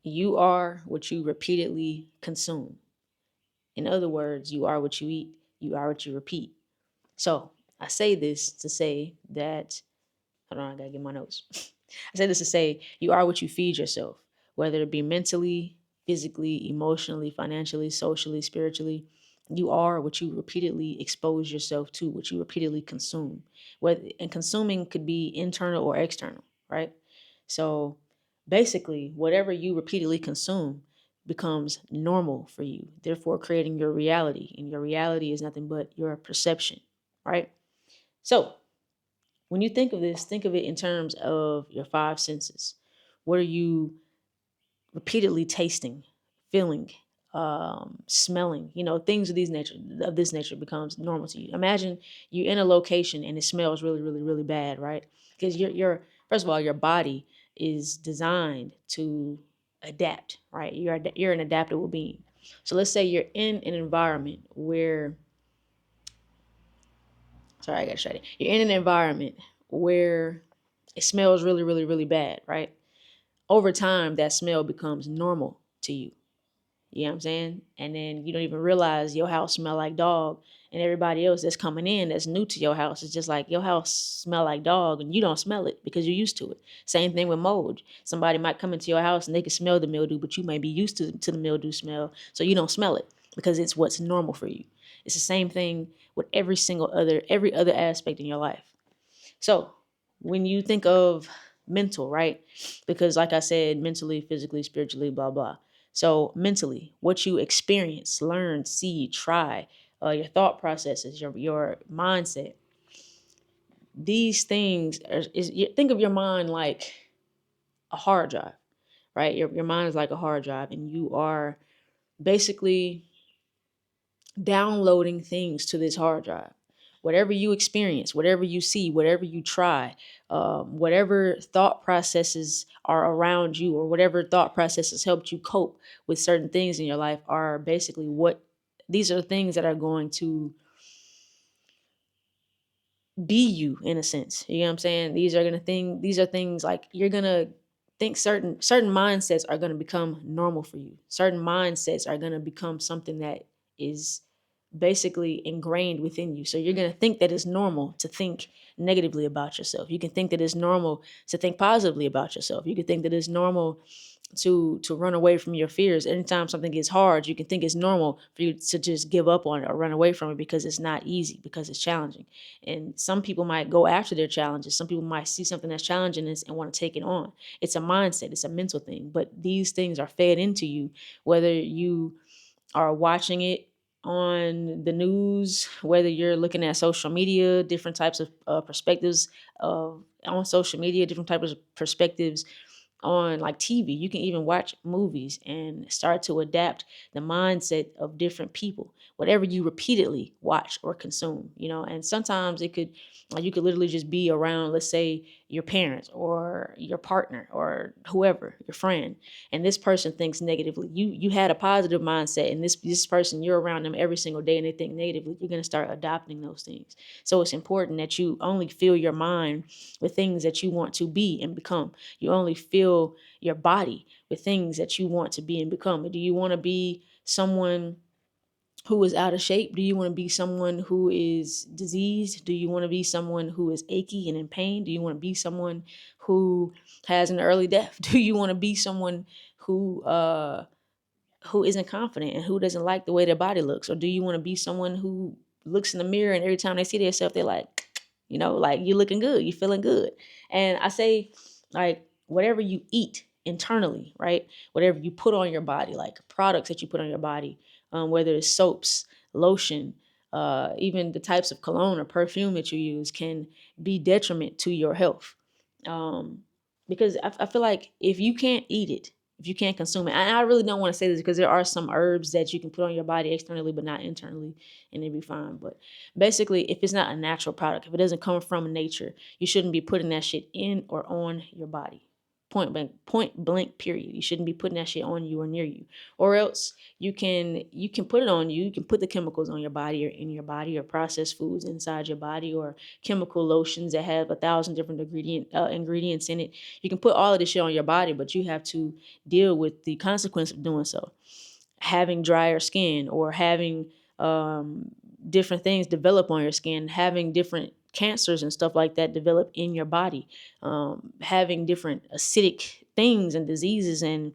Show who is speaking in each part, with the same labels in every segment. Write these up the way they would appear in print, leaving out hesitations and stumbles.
Speaker 1: You are what you repeatedly consume. In other words, you are what you eat, you are what you repeat. So I say this to say that, hold on, I gotta get my notes. I say this to say you are what you feed yourself, whether it be mentally, physically, emotionally, financially, socially, spiritually. You are what you repeatedly expose yourself to, what you repeatedly consume. And consuming could be internal or external, right? So basically, whatever you repeatedly consume becomes normal for you, therefore creating your reality. And your reality is nothing but your perception, right? So when you think of this, think of it in terms of your five senses. What are you repeatedly tasting, feeling, smelling? Things of this nature becomes normal to you. Imagine you're in a location and it smells really, really, really bad, right? Because you're first of all, your body is designed to adapt, right? You're an adaptable being. So let's say you're in an environment where, sorry, I got distracted. You're in an environment where it smells really, really, really bad, right? Over time, that smell becomes normal to you. You know what I'm saying? And then you don't even realize your house smell like dog, and everybody else that's coming in that's new to your house is just like, your house smell like dog, and you don't smell it because you're used to it. Same thing with mold. Somebody might come into your house and they can smell the mildew, but you may be used to the mildew smell, so you don't smell it because it's what's normal for you. It's the same thing with every other aspect in your life. So when you think of mental, right? Because like I said, mentally, physically, spiritually, blah, blah. So mentally, what you experience, learn, see, try, your thought processes, your mindset, these things think of your mind like a hard drive, right? Your mind is like a hard drive, and you are basically downloading things to this hard drive. Whatever you experience, whatever you see, whatever you try, whatever thought processes are around you, or whatever thought processes helped you cope with certain things in your life, are basically what these are things that are going to be you in a sense. You know what I'm saying? These are things like you're gonna think certain mindsets are gonna become normal for you. Certain mindsets are gonna become something that is basically ingrained within you. So you're going to think that it's normal to think negatively about yourself. You can think that it's normal to think positively about yourself. You can think that it's normal to run away from your fears. Anytime something gets hard, you can think it's normal for you to just give up on it or run away from it because it's not easy, because it's challenging. And some people might go after their challenges. Some people might see something that's challenging and want to take it on. It's a mindset, it's a mental thing. But these things are fed into you, whether you are watching it on the news, whether you're looking at social media, different types of perspectives on social media, different types of perspectives on like TV. You can even watch movies and start to adapt the mindset of different people, whatever you repeatedly watch or consume, and sometimes it could, like, you could literally just be around, let's say, your parents or your partner or whoever, your friend, and this person thinks negatively. You had a positive mindset, and this person, you're around them every single day and they think negatively. You're going to start adopting those things. So it's important that you only fill your mind with things that you want to be and become. You only fill your body with things that you want to be and become. Do you want to be someone who is out of shape? Do you want to be someone who is diseased? Do you want to be someone who is achy and in pain? Do you want to be someone who has an early death? Do you want to be someone who isn't confident and who doesn't like the way their body looks? Or do you want to be someone who looks in the mirror and every time they see themselves, they're like, like, you're looking good, you're feeling good? And I say, like, whatever you eat internally, right? Whatever you put on your body, like products that you put on your body, whether it's soaps, lotion, even the types of cologne or perfume that you use can be detriment to your health. Um, because I feel like if you can't eat it, if you can't consume it, and I really don't want to say this because there are some herbs that you can put on your body externally but not internally, and it'd be fine. But basically, if it's not a natural product, if it doesn't come from nature, you shouldn't be putting that shit in or on your body. Point blank period. You shouldn't be putting that shit on you or near you. Or else you can put it on you. You can put the chemicals on your body or in your body, or processed foods inside your body, or chemical lotions that have 1,000 different ingredients in it. You can put all of this shit on your body, but you have to deal with the consequence of doing so. Having drier skin, or having different things develop on your skin, having different cancers and stuff like that develop in your body, having different acidic things and diseases and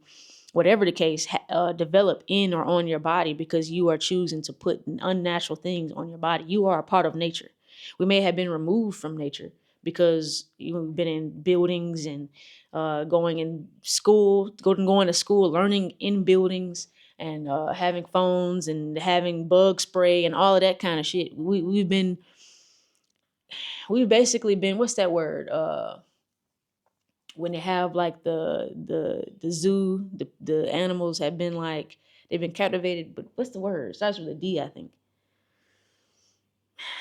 Speaker 1: whatever the case develop in or on your body because you are choosing to put unnatural things on your body. You are a part of nature. We may have been removed from nature because you've been in buildings and going in school, going to school, learning in buildings, and having phones and having bug spray and all of that kind of shit. We've basically been, what's that word? When they have like the zoo, the animals have been like, they've been captivated, but what's the word? It starts with a D, I think.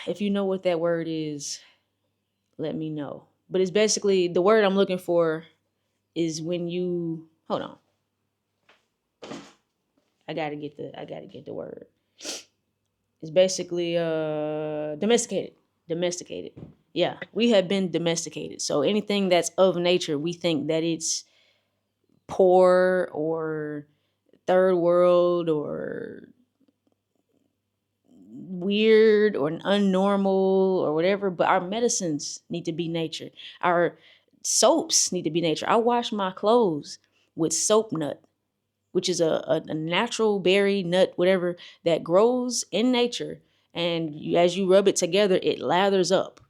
Speaker 1: If you know what that word is, let me know. But it's basically, the word I'm looking for is when you, hold on. I gotta get the word. It's basically domesticated. Domesticated. Yeah, we have been domesticated. So anything that's of nature, we think that it's poor or third world or weird or unnormal or whatever. But our medicines need to be nature. Our soaps need to be nature. I wash my clothes with soap nut, which is a natural berry, nut, whatever, that grows in nature. And as you rub it together, it lathers up.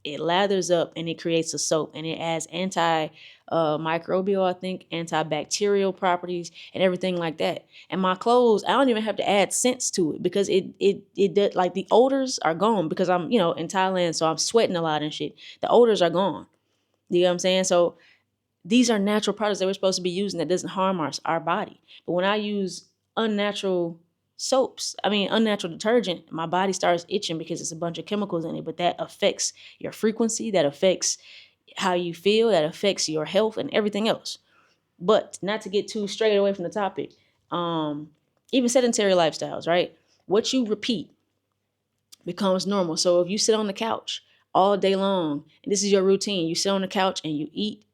Speaker 1: It lathers up and it creates a soap, and it adds microbial, I think, antibacterial properties and everything like that. And my clothes, I don't even have to add scents to it because it does, like, the odors are gone because I'm, in Thailand, so I'm sweating a lot and shit. The odors are gone. You know what I'm saying? So these are natural products that we're supposed to be using that doesn't harm our body. But when I use unnatural unnatural detergent, my body starts itching because it's a bunch of chemicals in it. But that affects your frequency, that affects how you feel, that affects your health and everything else. But not to get too straight away from the topic, even sedentary lifestyles, right? What you repeat becomes normal. So if you sit on the couch all day long, and this is your routine, you sit on the couch and you eat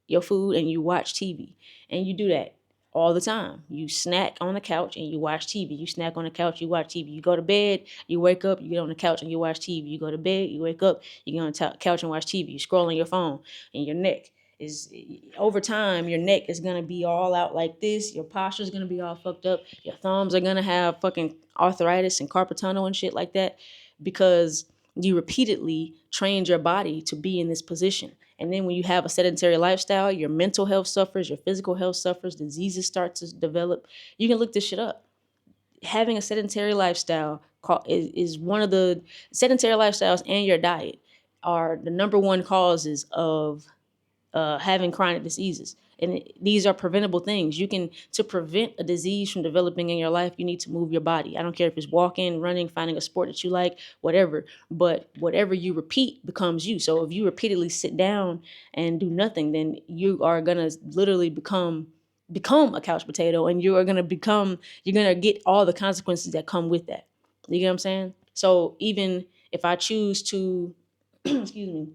Speaker 1: your food and you watch TV, and you do that all the time. You snack on the couch and you watch TV. You snack on the couch, you watch TV. You go to bed, you wake up, you get on the couch and you watch TV. You go to bed, you wake up, you get on the couch and watch TV. You scroll on your phone, and your neck is, over time, your neck is gonna be all out like this. Your posture is gonna be all fucked up. Your thumbs are gonna have fucking arthritis and carpal tunnel and shit like that because you repeatedly trained your body to be in this position. And then when you have a sedentary lifestyle, your mental health suffers, your physical health suffers, diseases start to develop. You can look this shit up. Having a sedentary lifestyle is one of the sedentary lifestyles, and your diet are the number one causes of having chronic diseases. And these are preventable things. To prevent a disease from developing in your life, you need to move your body. I don't care if it's walking, running, finding a sport that you like, whatever. But whatever you repeat becomes you. So if you repeatedly sit down and do nothing, then you are going to literally become a couch potato, and you're going to get all the consequences that come with that. You get what I'm saying? So even if I choose to, excuse me,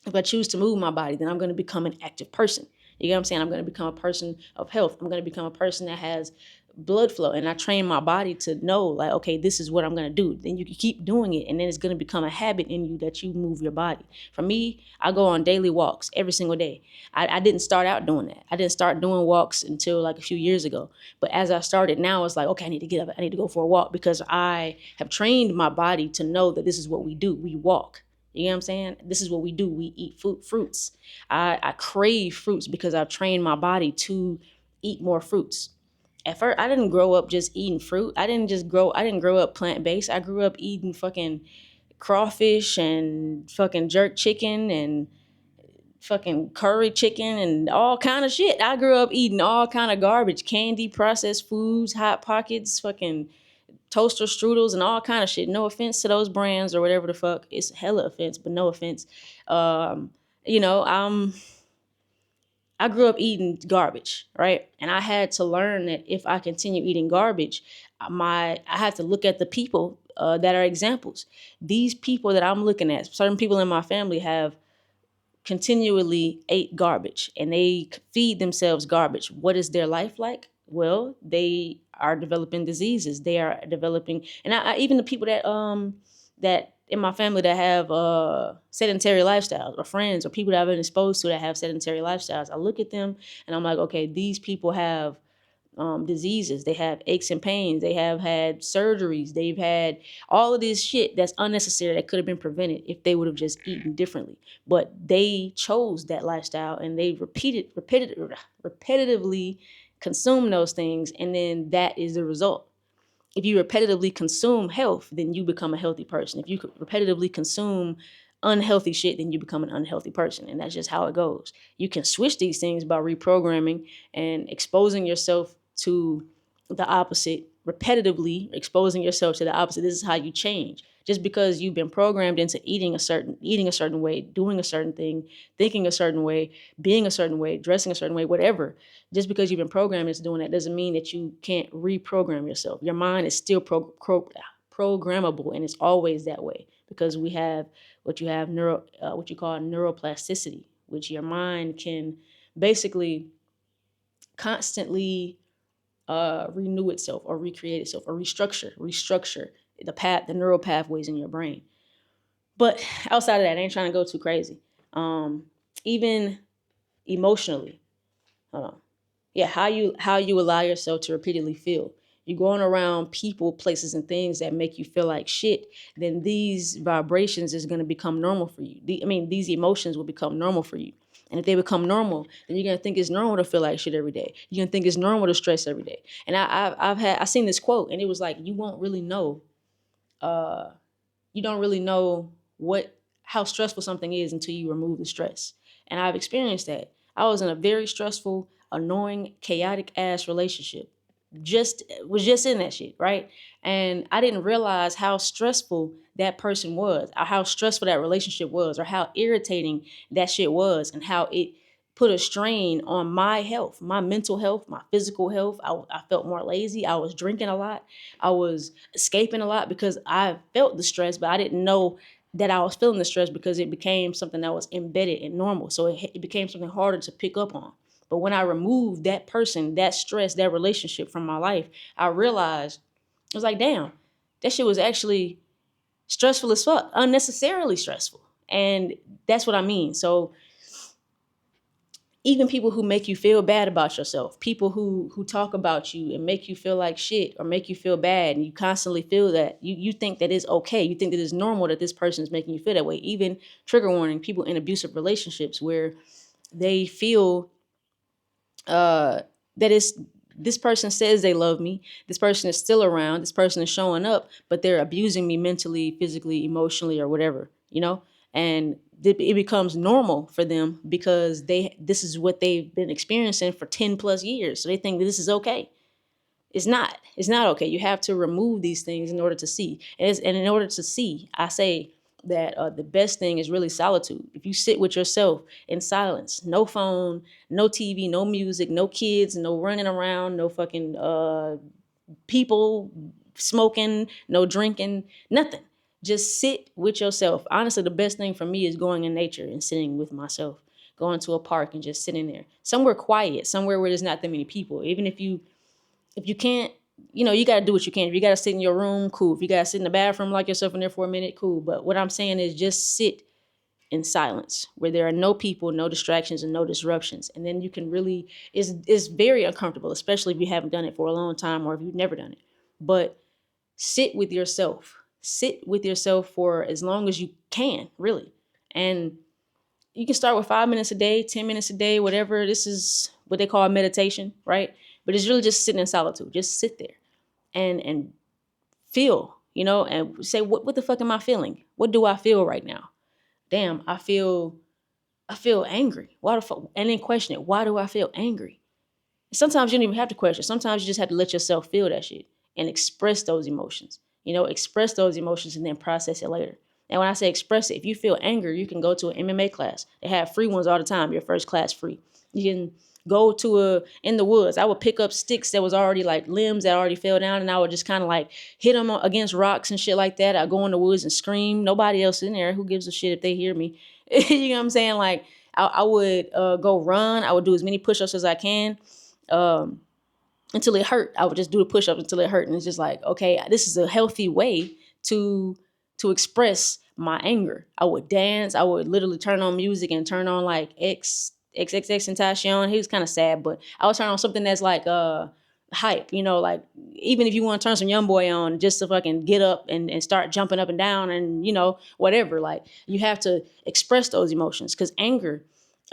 Speaker 1: if I choose to move my body, then I'm going to become an active person. You get what I'm saying? I'm going to become a person of health. I'm going to become a person that has blood flow. And I train my body to know, like, okay, this is what I'm going to do. Then you can keep doing it. And then it's going to become a habit in you that you move your body. For me, I go on daily walks every single day. I didn't start out doing that. I didn't start doing walks until like a few years ago. But as I started now, it's like, okay, I need to get up. I need to go for a walk because I have trained my body to know that this is what we do. We walk. You know what I'm saying? This is what we do. We eat fruits. I crave fruits because I've trained my body to eat more fruits. At first, I didn't grow up just eating fruit. I didn't grow up plant-based. I grew up eating fucking crawfish and fucking jerk chicken and fucking curry chicken and all kind of shit. I grew up eating all kind of garbage, candy, processed foods, Hot Pockets, fucking toaster strudels and all kind of shit. No offense to those brands or whatever the fuck. It's hella offense, but no offense. You know, I grew up eating garbage, right? And I had to learn that if I continue eating garbage, I have to look at the people that are examples. These people that I'm looking at, certain people in my family have continually ate garbage and they feed themselves garbage. What is their life like? Well, they are developing diseases. They are developing, and even the people that in my family that have sedentary lifestyles, or friends or people that I've been exposed to that have sedentary lifestyles, I look at them and I'm like, okay, these people have diseases, they have aches and pains, they have had surgeries, they've had all of this shit that's unnecessary that could have been prevented if they would have just eaten differently. But they chose that lifestyle and they repetitively consume those things, and then that is the result. If you repetitively consume health, then you become a healthy person. If you repetitively consume unhealthy shit, then you become an unhealthy person. And that's just how it goes. You can switch these things by reprogramming and exposing yourself to the opposite, repetitively exposing yourself to the opposite. This is how you change. Just because you've been programmed into eating a certain way, doing a certain thing, thinking a certain way, being a certain way, dressing a certain way, whatever, just because you've been programmed into doing that doesn't mean that you can't reprogram yourself. Your mind is still programmable, and it's always that way, because we have what you call neuroplasticity, which your mind can basically constantly renew itself or recreate itself or restructure the neural pathways in your brain. But outside of that, I ain't trying to go too crazy. Even emotionally, how you allow yourself to repeatedly feel. You're going around people, places, and things that make you feel like shit, then these vibrations is going to become normal for you. These emotions will become normal for you. And if they become normal, then you're gonna think it's normal to feel like shit every day. You're gonna think it's normal to stress every day. And I seen this quote, and it was like, uh, you don't really know how stressful something is until you remove the stress. And I've experienced that. I was in a very stressful, annoying, chaotic ass relationship. Was just in that shit, right? And I didn't realize how stressful that person was, or how stressful that relationship was, or how irritating that shit was, and how it put a strain on my health, my mental health, my physical health. I felt more lazy. I was drinking a lot. I was escaping a lot because I felt the stress, but I didn't know that I was feeling the stress because it became something that was embedded and normal. So it became something harder to pick up on. But when I removed that person, that stress, that relationship from my life, I realized, I was like, damn, that shit was actually stressful as fuck, unnecessarily stressful. And that's what I mean. So even people who make you feel bad about yourself, people who talk about you and make you feel like shit or make you feel bad, and you constantly feel that, you think that it's okay. You think that it's normal that this person is making you feel that way. Even, trigger warning, people in abusive relationships where they feel that it's, this person says they love me, this person is still around, this person is showing up, but they're abusing me mentally, physically, emotionally, or whatever. And it becomes normal for them because this is what they've been experiencing for 10 plus years, so they think that this is okay. It's not okay. You have to remove these things in order to see. And in order to see, I say that the best thing is really solitude. If you sit with yourself in silence, no phone, no TV, no music, no kids, no running around, no fucking people smoking, no drinking, nothing. Just sit with yourself. Honestly, the best thing for me is going in nature and sitting with myself, going to a park and just sitting there, somewhere quiet, somewhere where there's not that many people. Even if you can't, you got to do what you can. If you got to sit in your room, cool. If you got to sit in the bathroom, lock yourself in there for a minute, cool. But what I'm saying is just sit in silence where there are no people, no distractions, and no disruptions. And then you can really, it's very uncomfortable, especially if you haven't done it for a long time or if you've never done it. But sit with yourself. Sit with yourself for as long as you can, really. And you can start with 5 minutes a day, 10 minutes a day, whatever. This is what they call meditation, right? But it's really just sitting in solitude. Just sit there and feel, and say, what the fuck am I feeling? What do I feel right now? Damn, I feel angry. Why the fuck? And then question it. Why do I feel angry? Sometimes you don't even have to question. Sometimes you just have to let yourself feel that shit and express those emotions. Express those emotions and then process it later. And when I say express it, if you feel anger, you can go to an MMA class. They have free ones all the time. Your first class free. You can go to in the woods. I would pick up sticks that was already like limbs that already fell down, and I would just kind of like hit them against rocks and shit like that. I go in the woods and scream. Nobody else in there. Who gives a shit if they hear me? You know what I'm saying? Like I would go run. I would do as many push-ups as I can. Until it hurt. I would just do the push-ups until it hurt. And it's just like, okay, this is a healthy way to express my anger. I would dance. I would literally turn on music and turn on like XXX and Tentacion. He was kind of sad, but I would turn on something that's like hype, like even if you want to turn some young boy on just to fucking get up and start jumping up and down and whatever. Like you have to express those emotions because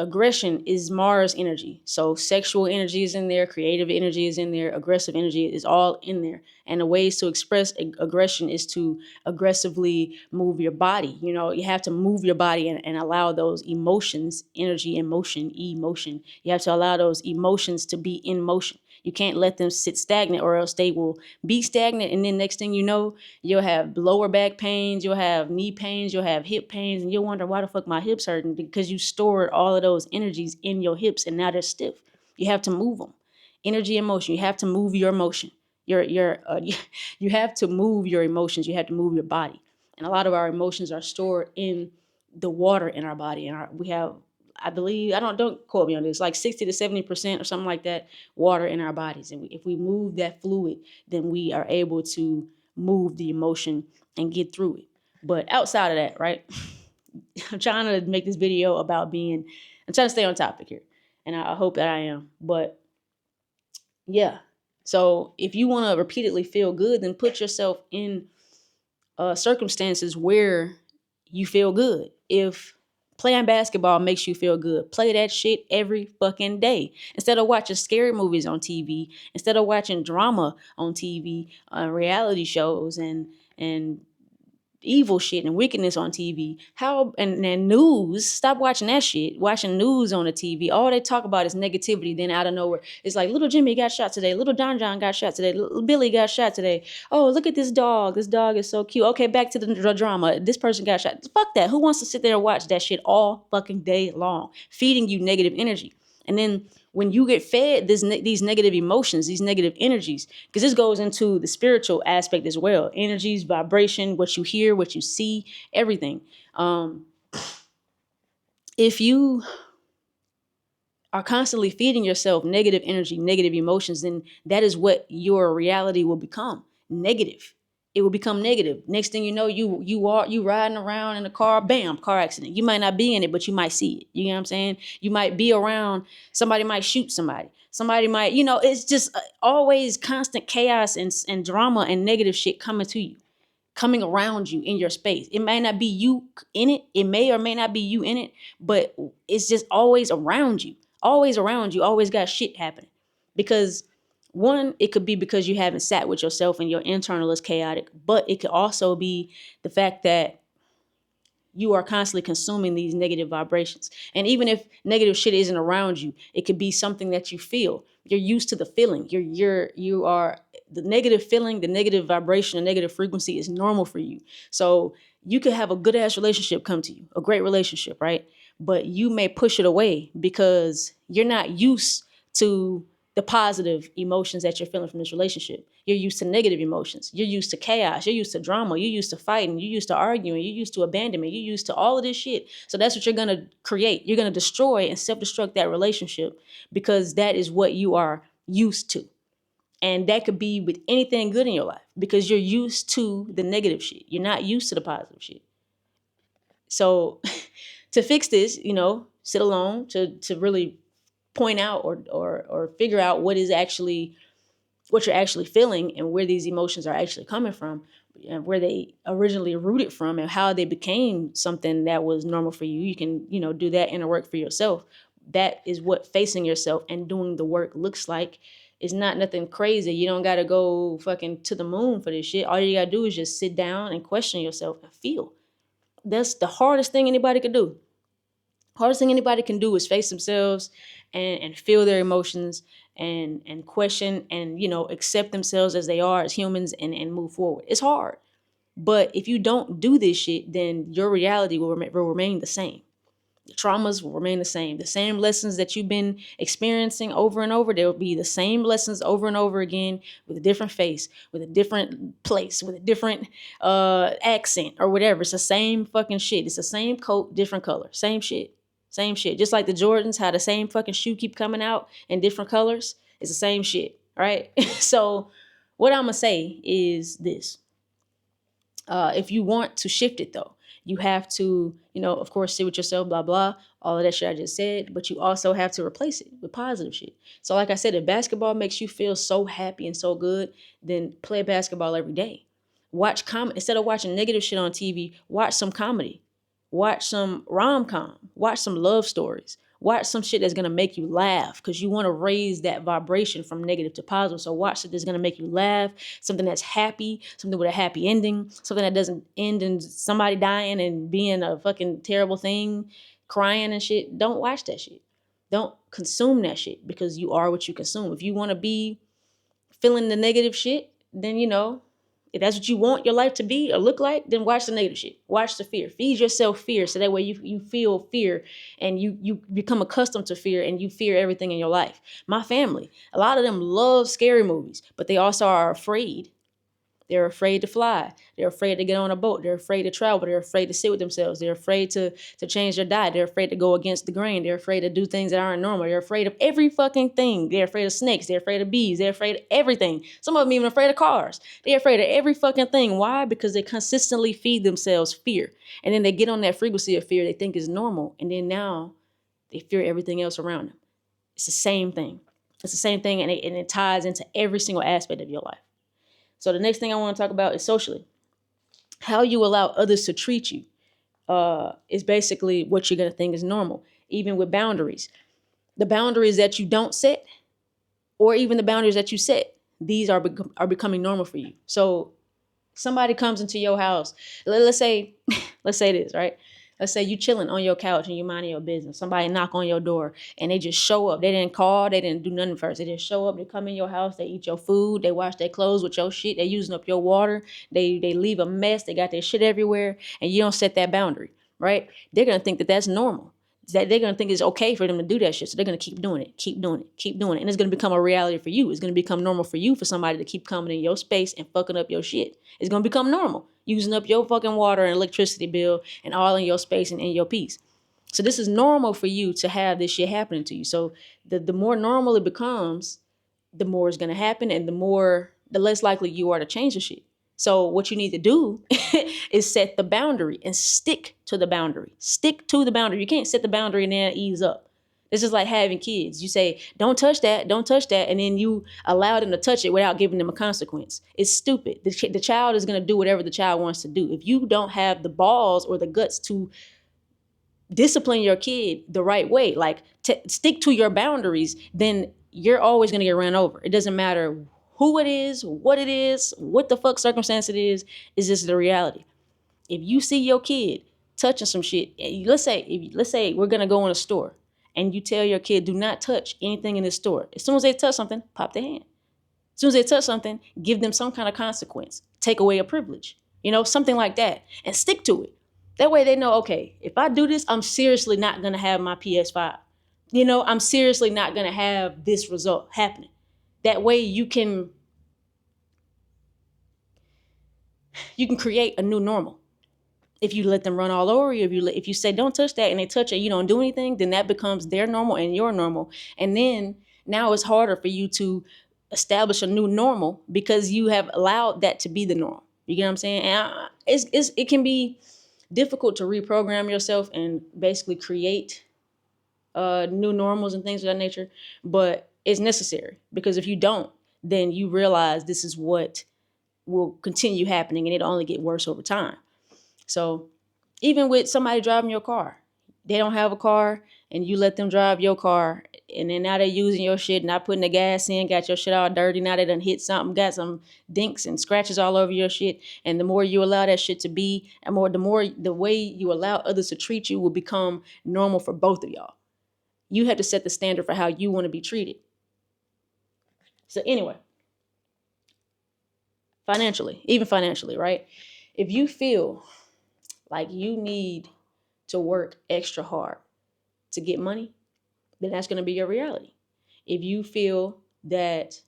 Speaker 1: aggression is Mars energy. So sexual energy is in there, creative energy is in there, aggressive energy is all in there. And the ways to express aggression is to aggressively move your body. You have to move your body and allow those emotions, energy, emotion. You have to allow those emotions to be in motion. You can't let them sit stagnant or else they will be stagnant. And then next thing you know, you'll have lower back pains, you'll have knee pains, you'll have hip pains, and you'll wonder why the fuck my hips hurting because you stored all of those energies in your hips and now they're stiff. You have to move them. Energy and motion. You have to move your emotion. You have to move your emotions. You have to move your body. And a lot of our emotions are stored in the water in our body. And we have, I believe, don't quote me on this, like 60 to 70% or something like that, water in our bodies. And if we move that fluid, then we are able to move the emotion and get through it. But outside of that, right, I'm trying to make this video about I'm trying to stay on topic here. And I hope that I am. But yeah. So if you want to repeatedly feel good, then put yourself in circumstances where you feel good. If playing basketball makes you feel good, play that shit every fucking day. Instead of watching scary movies on TV, instead of watching drama on TV, reality shows and evil shit and wickedness on TV. And news, stop watching that shit. Watching news on the TV. All they talk about is negativity. Then out of nowhere, it's like little Jimmy got shot today. Little John got shot today. Little Billy got shot today. Oh, look at this dog. This dog is so cute. Okay, back to the drama. This person got shot. Fuck that. Who wants to sit there and watch that shit all fucking day long? Feeding you negative energy. And then when you get fed these negative emotions, these negative energies, because this goes into the spiritual aspect as well, energies, vibration, what you hear, what you see, everything. If you are constantly feeding yourself negative energy, negative emotions, then that is what your reality will become. Negative. It will become negative. Next thing you know, you riding around in a car, bam, car accident. You might not be in it, but you might see it. You know what I'm saying? You might be around, somebody might shoot somebody. Somebody might, it's just always constant chaos and drama and negative shit coming around you in your space. It may not be you in it. It may or may not be you in it, but it's just always around you. Always around you. Always got shit happening. Because one, it could be because you haven't sat with yourself and your internal is chaotic, but it could also be the fact that you are constantly consuming these negative vibrations. And even if negative shit isn't around you, it could be something that you feel. You're used to the feeling. You are the negative feeling, the negative vibration, the negative frequency is normal for you. So you could have a good ass relationship come to you, a great relationship, right? But you may push it away because you're not used to the positive emotions that you're feeling from this relationship. You're used to negative emotions. You're used to chaos. You're used to drama. You're used to fighting. You're used to arguing. You're used to abandonment. You're used to all of this shit. So that's what you're going to create. You're going to destroy and self-destruct that relationship because that is what you are used to. And that could be with anything good in your life because you're used to the negative shit. You're not used to the positive shit. So to fix this, sit alone to really point out or figure out what you're actually feeling and where these emotions are actually coming from and where they originally rooted from and how they became something that was normal for you. You can, do that inner work for yourself. That is what facing yourself and doing the work looks like. It's not nothing crazy. You don't got to go fucking to the moon for this shit. All you got to do is just sit down and question yourself and feel. That's the hardest thing anybody could do. Hardest thing anybody can do is face themselves and feel their emotions and question and, accept themselves as they are as humans and move forward. It's hard. But if you don't do this shit, then your reality will remain the same. The traumas will remain the same. The same lessons that you've been experiencing over and over, there will be the same lessons over and over again with a different face, with a different place, with a different accent or whatever. It's the same fucking shit. It's the same coat, different color. Same shit. Same shit. Just like the Jordans, how the same fucking shoe keep coming out in different colors. It's the same shit, right? So what I'm going to say is this. If you want to shift it though, you have to, of course, sit with yourself, blah, blah, all of that shit I just said, but you also have to replace it with positive shit. So like I said, if basketball makes you feel so happy and so good, then play basketball every day. Watch instead of watching negative shit on TV, watch some comedy, watch some rom-com, watch some love stories. Watch some shit that's gonna make you laugh because you want to raise that vibration from negative to positive. So watch shit that's gonna make you laugh, something that's happy, something with a happy ending, something that doesn't end in somebody dying and being a fucking terrible thing, crying and shit. Don't watch that shit. Don't consume that shit because you are what you consume. If you want to be feeling the negative shit, then if that's what you want your life to be or look like, then watch the negative shit. Watch the fear. Feed yourself fear so that way you feel fear and you become accustomed to fear and you fear everything in your life. My family, a lot of them love scary movies, but they also are afraid. They're afraid to fly. They're afraid to get on a boat. They're afraid to travel. They're afraid to sit with themselves. They're afraid to change their diet. They're afraid to go against the grain. They're afraid to do things that aren't normal. They're afraid of every fucking thing. They're afraid of snakes. They're afraid of bees. They're afraid of everything. Some of them even afraid of cars. They're afraid of every fucking thing. Why? Because they consistently feed themselves fear. And then they get on that frequency of fear they think is normal. And then now they fear everything else around them. It's the same thing. It's the same thing, and it ties into every single aspect of your life. So the next thing I want to talk about is socially. How you allow others to treat you is basically what you're going to think is normal, even with boundaries. The boundaries that you don't set, or even the boundaries that you set, these are becoming normal for you. So somebody comes into your house. Let's say this, right? Let's say you chilling on your couch and you minding your business. Somebody knock on your door and they just show up. They didn't call. They didn't do nothing first. They just show up. They come in your house. They eat your food. They wash their clothes with your shit. They using up your water. They leave a mess. They got their shit everywhere. And you don't set that boundary, right? They're going to think that that's normal. That they're going to think it's okay for them to do that shit. So they're going to keep doing it, keep doing it, keep doing it. And it's going to become a reality for you. It's going to become normal for you for somebody to keep coming in your space and fucking up your shit. It's going to become normal, using up your fucking water and electricity bill and all in your space and in your peace. So this is normal for you to have this shit happening to you. So the more normal it becomes, the more it's going to happen and the less likely you are to change the shit. So what you need to do is set the boundary and stick to the boundary. Stick to the boundary. You can't set the boundary and then ease up. This is like having kids. You say, don't touch that, and then you allow them to touch it without giving them a consequence. It's stupid. The child is going to do whatever the child wants to do. If you don't have the balls or the guts to discipline your kid the right way, like stick to your boundaries, then you're always going to get run over. It doesn't matter who it is, what the fuck circumstance it is just the reality. If you see your kid touching some shit, let's say we're going to go in a store and you tell your kid, do not touch anything in this store. As soon as they touch something, pop their hand. As soon as they touch something, give them some kind of consequence. Take away a privilege, something like that, and stick to it. That way they know, okay, if I do this, I'm seriously not going to have my PS5. I'm seriously not going to have this result happening. That way you can create a new normal. If you let them run all over you, if you say don't touch that and they touch it, you don't do anything, then that becomes their normal and your normal. And then now it's harder for you to establish a new normal because you have allowed that to be the norm. You get what I'm saying? And it can be difficult to reprogram yourself and basically create new normals and things of that nature, but it's necessary because if you don't, then you realize this is what will continue happening and it'll only get worse over time. So even with somebody driving your car, they don't have a car and you let them drive your car and then now they're using your shit, not putting the gas in, got your shit all dirty. Now they done hit something, got some dinks and scratches all over your shit. And the more you allow that shit to be, the way you allow others to treat you will become normal for both of y'all. You have to set the standard for how you want to be treated. So anyway, even financially, right? If you feel like you need to work extra hard to get money, then that's going to be your reality. If you feel that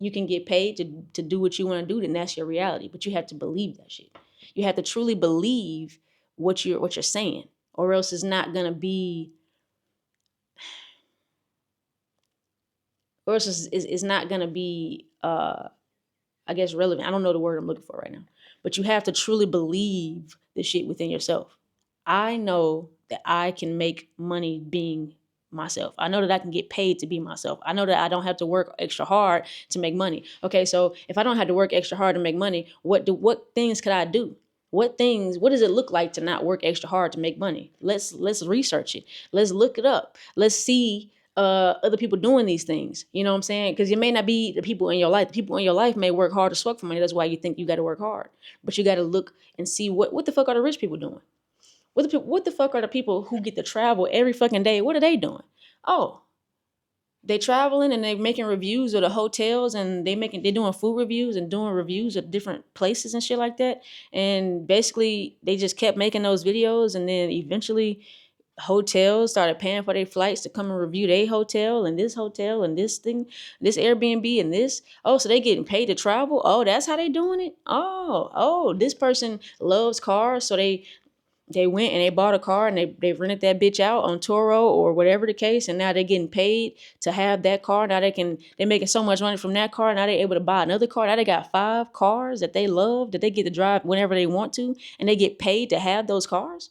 Speaker 1: you can get paid to do what you want to do, then that's your reality. But you have to believe that shit. You have to truly believe what you're saying, or else it's not gonna be, or else it's not gonna be I guess relevant. I don't know the word I'm looking for right now. But you have to truly believe the shit within yourself. I know that I can make money being myself. I know that I can get paid to be myself. I know that I don't have to work extra hard to make money. Okay, so if I don't have to work extra hard to make money, what things could I do? What does it look like to not work extra hard to make money? Let's research it. Let's look it up. Let's see other people doing these things. You know what I'm saying? Because it may not be the people in your life. The people in your life may work hard as fuck for money. That's why you think you got to work hard. But you got to look and see what the fuck are the rich people doing? What the fuck are the people who get to travel every fucking day? What are they doing? Oh, they traveling and they making reviews of the hotels, and they doing food reviews and doing reviews of different places and shit like that. And basically they just kept making those videos, and then eventually hotels started paying for their flights to come and review their hotel and this thing, this Airbnb and this. Oh, so they getting paid to travel? Oh, that's how they doing it? Oh, this person loves cars, so they went and they bought a car and they rented that bitch out on Turo or whatever the case, and now they're getting paid to have that car. Now they're making so much money from that car. Now they're able to buy another car. Now they got 5 cars that they love, that they get to drive whenever they want to, and they get paid to have those cars.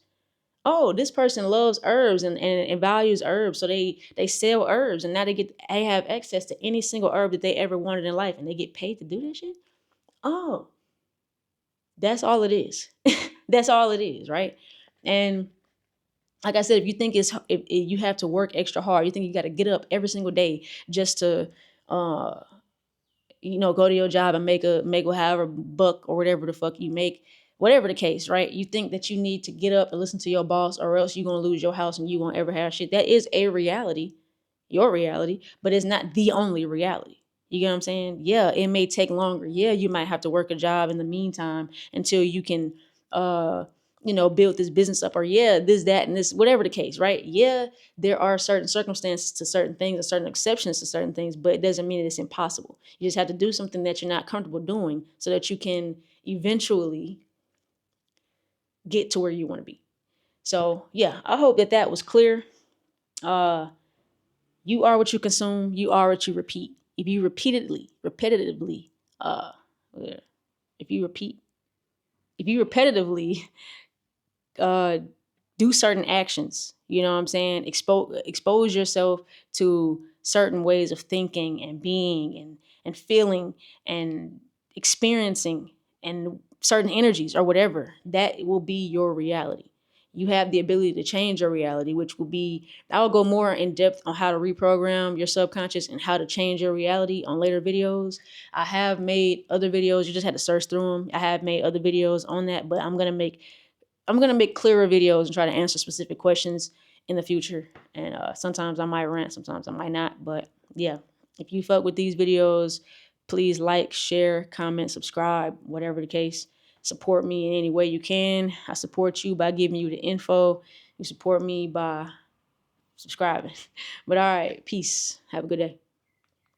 Speaker 1: Oh, this person loves herbs and values herbs, so they sell herbs, and now they have access to any single herb that they ever wanted in life, and they get paid to do that shit. Oh, that's all it is. That's all it is, right? And like I said, if you think if you have to work extra hard, you think you got to get up every single day just to, uh, go to your job and make however buck or whatever the fuck you make, whatever the case, right? You think that you need to get up and listen to your boss, or else you're gonna lose your house and you won't ever have shit. That is a reality, your reality, but it's not the only reality. You get what I'm saying? Yeah, it may take longer. Yeah, you might have to work a job in the meantime until you can, uh, build this business up, or yeah, this, that, and this, whatever the case, right? Yeah, there are certain circumstances to certain things and certain exceptions to certain things, but it doesn't mean that it's impossible. You just have to do something that you're not comfortable doing so that you can eventually get to where you want to be. So yeah, I hope that was clear. You are what you consume. You are what you repeat. If you repetitively, yeah, if you repeat, if you repetitively uh, do certain actions, you know what I'm saying? Expose yourself to certain ways of thinking and being and feeling and experiencing and certain energies or whatever. That will be your reality. You have the ability to change your reality, which will be, I will go more in depth on how to reprogram your subconscious and how to change your reality on later videos. I have made other videos. You just had to search through them. I have made other videos on that, but I'm gonna make clearer videos and try to answer specific questions in the future. And sometimes I might rant, sometimes I might not. But yeah, if you fuck with these videos, please like, share, comment, subscribe, whatever the case. Support me in any way you can. I support you by giving you the info. You support me by subscribing. But all right, peace. Have a good day.